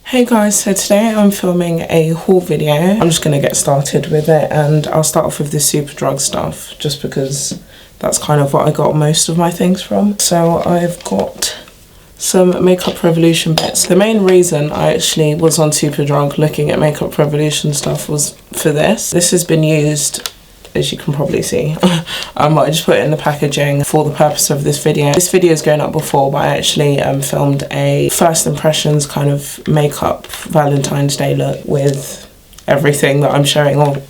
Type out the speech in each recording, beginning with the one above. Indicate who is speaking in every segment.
Speaker 1: Hey guys, so today I'm filming a haul video. I'm just gonna get started with it, and I'll start off with this Superdrug stuff just because that's kind of what I got most of my things from. So I've got some Makeup Revolution bits. The main reason I actually was on Superdrug looking at Makeup Revolution stuff was for this. This has been used, as you can probably see. I just put it in the packaging for the purpose of this video. This video is going up before, but I actually filmed a first impressions kind of makeup Valentine's Day look with everything that I'm showing, or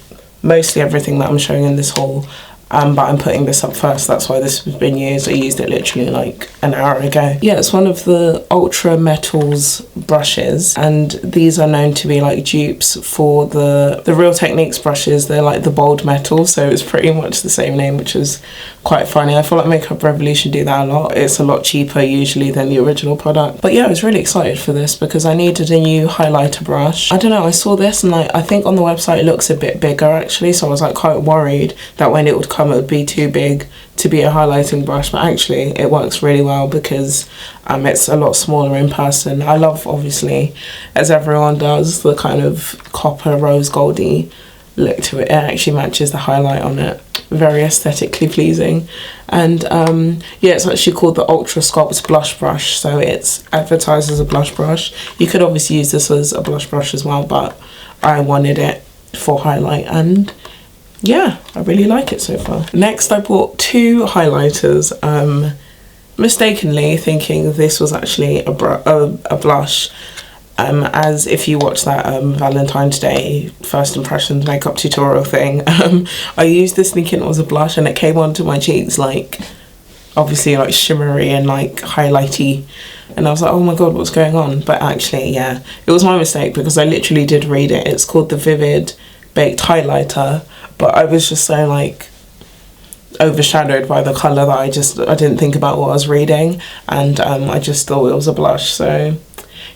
Speaker 1: mostly everything that I'm showing in this haul. But I'm putting this up first, that's why this has been used. I used it literally like an hour ago. Yeah, it's one of the Ultra Metals brushes, and these are known to be like dupes for the Real Techniques brushes. They're like the bold metal, so it's pretty much the same name, which is quite funny. I feel like Makeup Revolution do that a lot. It's a lot cheaper usually than the original product. But yeah, I was really excited for this because I needed a new highlighter brush. I don't know, I saw this and like, I think on the website it looks a bit bigger actually, so I was like quite worried that when it would come it would be too big to be a highlighting brush, but actually it works really well because it's a lot smaller in person. I love, obviously, as everyone does, the kind of copper rose goldy look to it. It actually matches the highlight on it, very aesthetically pleasing. And yeah, it's actually called the Ultra Sculpt blush brush, so it's advertised as a blush brush. You could obviously use this as a blush brush as well, but I wanted it for highlight, and yeah, I really like it so far. Next, I bought two highlighters, mistakenly thinking this was actually a blush, as if you watch that Valentine's Day first impressions makeup tutorial thing, I used this thinking it was a blush, and it came onto my cheeks like, obviously like shimmery and like highlighty, and I was like, oh my god, what's going on? But actually, yeah, it was my mistake because I literally did read it. It's called the Vivid Baked Highlighter, but I was just so like overshadowed by the colour that I didn't think about what I was reading, and I just thought it was a blush. So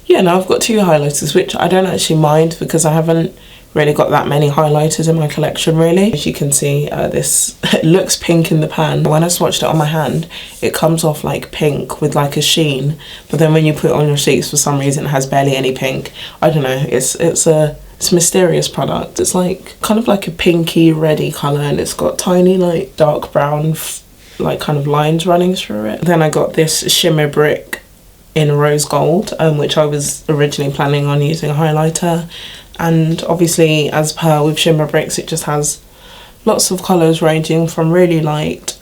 Speaker 1: yeah, now I've got two highlighters, which I don't actually mind because I haven't really got that many highlighters in my collection really. As you can see, this looks pink in the pan. When I swatched it on my hand, it comes off like pink with like a sheen, but then when you put it on your cheeks, for some reason it has barely any pink. I don't know, it's a mysterious product. It's like kind of like a pinky reddy colour, and it's got tiny like dark brown like kind of lines running through it. Then I got this shimmer brick in rose gold, which I was originally planning on using a highlighter, and obviously as per with shimmer bricks it just has lots of colours ranging from really light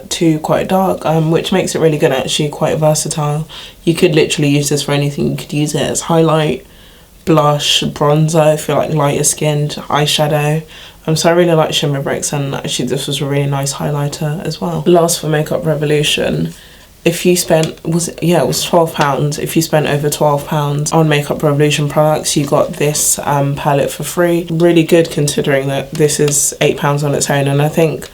Speaker 1: to quite dark, which makes it really good, actually quite versatile. You could literally use this for anything. You could use it as highlight, blush, bronzer if you're like lighter skinned, eyeshadow. So I really like shimmer bricks, and actually this was a really nice highlighter as well. Last for Makeup Revolution, if you spent, it was £12. If you spent over £12 on Makeup Revolution products, you got this palette for free. Really good considering that this is £8 on its own, and I think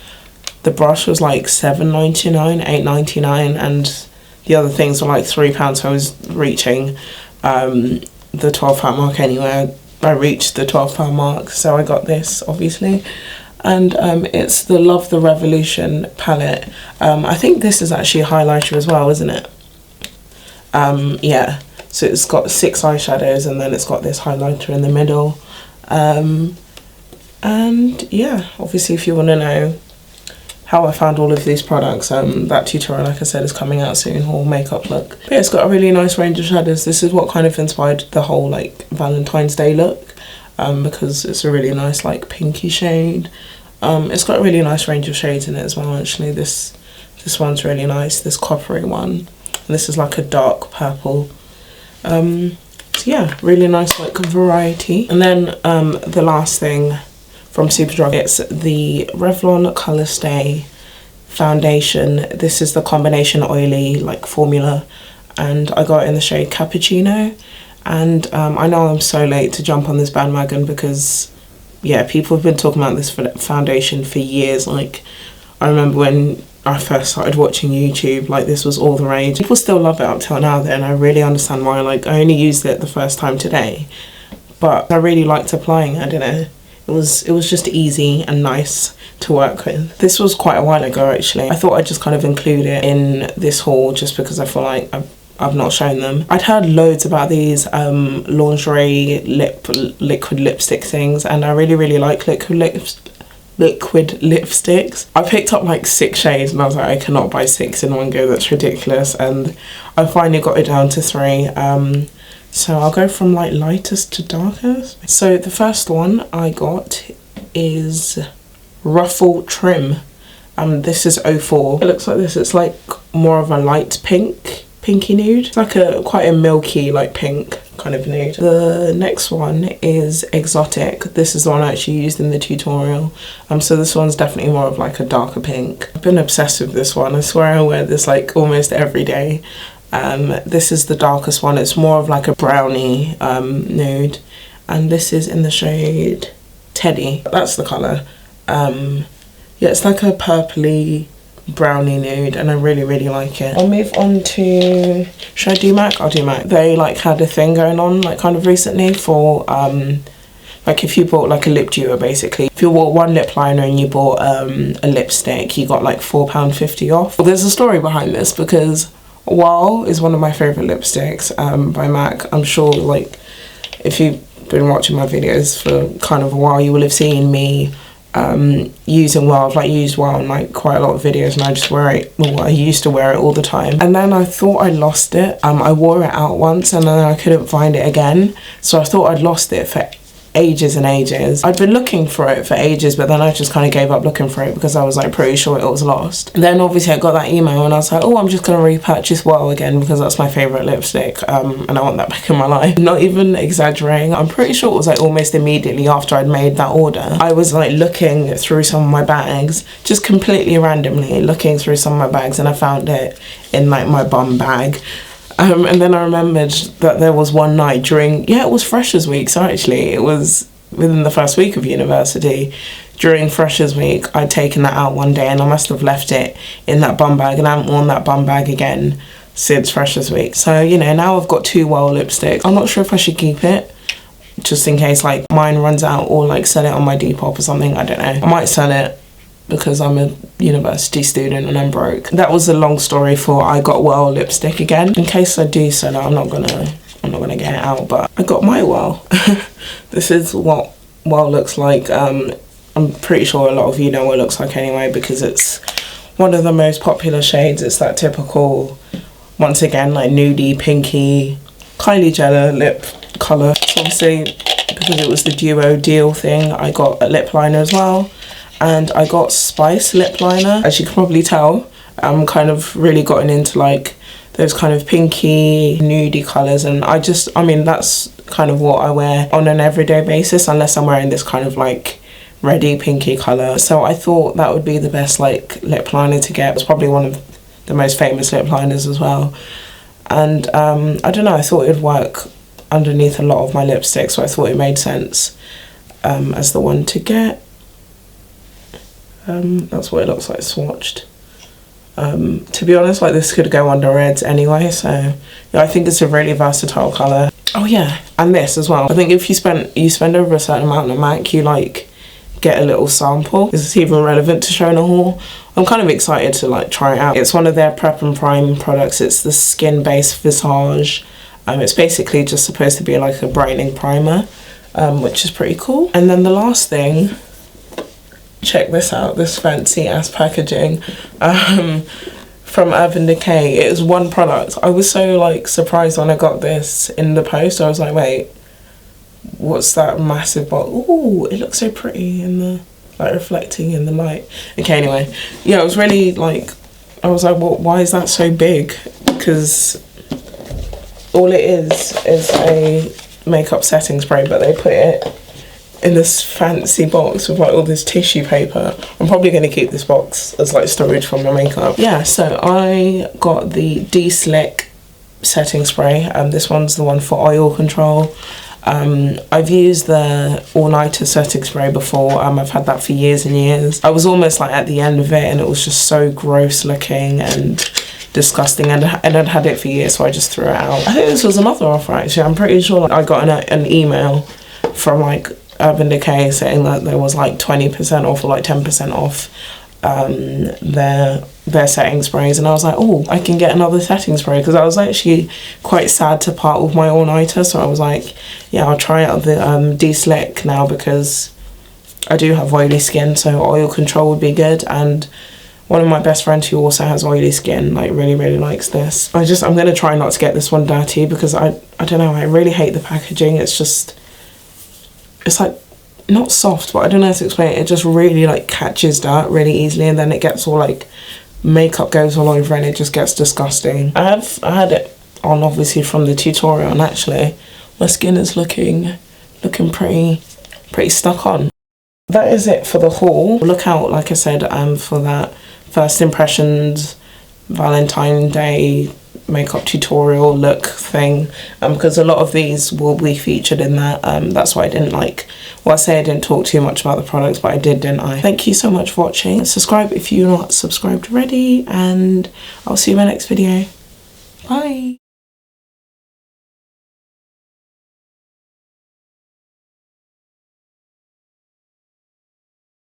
Speaker 1: the brush was like £7.99, £8.99, and the other things were like £3, so I was reaching the £12 mark anyway. I reached the £12 mark, so I got this obviously, and it's the Love the Revolution palette. I think this is actually a highlighter as well, isn't it? Yeah, so it's got 6 eyeshadows, and then it's got this highlighter in the middle, and yeah, obviously if you want to know how I found all of these products, that tutorial, like I said, is coming out soon, whole makeup look. But yeah, it's got a really nice range of shadows. This is what kind of inspired the whole like Valentine's Day look, because it's a really nice like pinky shade. It's got a really nice range of shades in it as well, actually. This one's really nice, this coppery one, and this is like a dark purple. So yeah, really nice like variety. And then the last thing from Superdrug, it's the Revlon Colour Stay foundation. This is the combination oily like formula, and I got it in the shade Cappuccino. And I know I'm so late to jump on this bandwagon because yeah, people have been talking about this foundation for years. Like, I remember when I first started watching YouTube, like this was all the rage. People still love it up till now then. I really understand why. Like, I only used it the first time today, but I really liked applying it. I don't know, it was just easy and nice to work with. This was quite a while ago actually. I thought I'd just kind of include it in this haul just because I feel like I've not shown them. I'd heard loads about these lingerie liquid lipstick things, and I really like liquid lipsticks. I picked up like 6 shades and I was like, I cannot buy 6 in one go, that's ridiculous, and I finally got it down to 3. So I'll go from like lightest to darkest. So the first one I got is Ruffle Trim. This is 04. It looks like this. It's like more of a light pinky nude. It's like quite a milky like pink kind of nude. The next one is Exotic. This is the one I actually used in the tutorial. So this one's definitely more of like a darker pink. I've been obsessed with this one. I swear I wear this like almost every day. This is the darkest one. It's more of like a brownie nude, and this is in the shade Teddy. That's the colour. Yeah, it's like a purpley brownie nude, and I really like it. I'll move on to, should I do MAC? I'll do MAC. They like had a thing going on like kind of recently for like if you bought like a lip duo, basically if you bought 1 lip liner and you bought a lipstick, you got like £4.50 off. Well, there's a story behind this, because Wow is one of my favourite lipsticks by MAC. I'm sure like if you've been watching my videos for kind of a while, you will have seen me using Wow. I've like used Wow in like quite a lot of videos, and I just wear it, well, I used to wear it all the time, and then I thought I lost it. I wore it out once and then I couldn't find it again, so I thought I'd lost it for ages and ages. I'd been looking for it for ages, but then I just kind of gave up looking for it because I was like pretty sure it was lost. Then obviously I got that email and I was like, oh, I'm just gonna repurchase Wow again because that's my favourite lipstick, and I want that back in my life. Not even exaggerating, I'm pretty sure it was like almost immediately after I'd made that order. I was like looking through some of my bags, just completely randomly looking through some of my bags, and I found it in like my bum bag. And then I remembered that there was one night during, yeah, it was Freshers Week, so actually it was within the first week of university. During Freshers Week, I'd taken that out one day and I must have left it in that bum bag, and I haven't worn that bum bag again since Freshers Week. So, you know, now I've got 2 Wow lipsticks. I'm not sure if I should keep it, just in case like mine runs out, or like sell it on my Depop or something, I don't know. I might sell it because I'm a university student and I'm broke. That was a long story for I got Wow lipstick again. In case I do sell it, I'm not gonna get it out, but I got my Wow. This is what Wow looks like. I'm pretty sure a lot of you know what it looks like anyway, because it's one of the most popular shades. It's that typical, once again, like nudie, pinky, Kylie Jenner lip colour. Obviously, because it was the duo deal thing, I got a lip liner as well. And I got Spice lip liner. As you can probably tell, I'm kind of really gotten into like those kind of pinky, nudie colours, and I mean, that's kind of what I wear on an everyday basis, unless I'm wearing this kind of like reddy pinky colour. So I thought that would be the best like lip liner to get. It's probably one of the most famous lip liners as well. And I don't know, I thought it would work underneath a lot of my lipsticks, so I thought it made sense as the one to get. That's what it looks like swatched. To be honest, like this could go under reds anyway, so yeah, I think it's a really versatile colour. Oh yeah, and this as well. I think if you spend over a certain amount on MAC, you like get a little sample. Is this even relevant to showing a haul? I'm kind of excited to like try it out. It's one of their prep and prime products. It's the skin based visage. It's basically just supposed to be like a brightening primer, which is pretty cool. And then the last thing, check this out, this fancy ass packaging from Urban Decay. It is one product. I was so like surprised when I got this in the post. I was like, wait, what's that massive bottle? Ooh, it looks so pretty in the like reflecting in the light. Okay, anyway, yeah, I was really like, I was like, well, why is that so big? Because all it is a makeup setting spray, but they put it in this fancy box with like all this tissue paper. I'm probably going to keep this box as like storage for my makeup. Yeah, so I got the De-Slick setting spray, and this one's the one for oil control. I've used the all-nighter setting spray before. I've had that for years and years. I was almost like at the end of it, and it was just so gross looking and disgusting, and I'd had it for years, so I just threw it out. I think this was another offer actually. I'm pretty sure like, I got an email from like Urban Decay saying that there was like 20% off or like 10% off their their setting sprays, and I was like, oh, I can get another setting spray, because I was actually quite sad to part with my all-nighter. So I was like, yeah, I'll try out the de-slick now, because I do have oily skin, so oil control would be good. And one of my best friends who also has oily skin, like, really likes this. I'm gonna try not to get this one dirty, because I don't know, I really hate the packaging. It's just, it's like not soft, but I don't know how to explain it. It just really like catches dirt really easily, and then it gets all like, makeup goes all over and it just gets disgusting. I had it on obviously from the tutorial, and actually my skin is looking pretty stuck on. That is it for the haul. Look out, like I said, for that first impressions Valentine's Day makeup tutorial look thing, because a lot of these will be featured in that. That's why I didn't like, well, I say I didn't talk too much about the products, but I did, didn't I? Thank you so much for watching. Subscribe if you're not subscribed already, and I'll see you in my next video. Bye.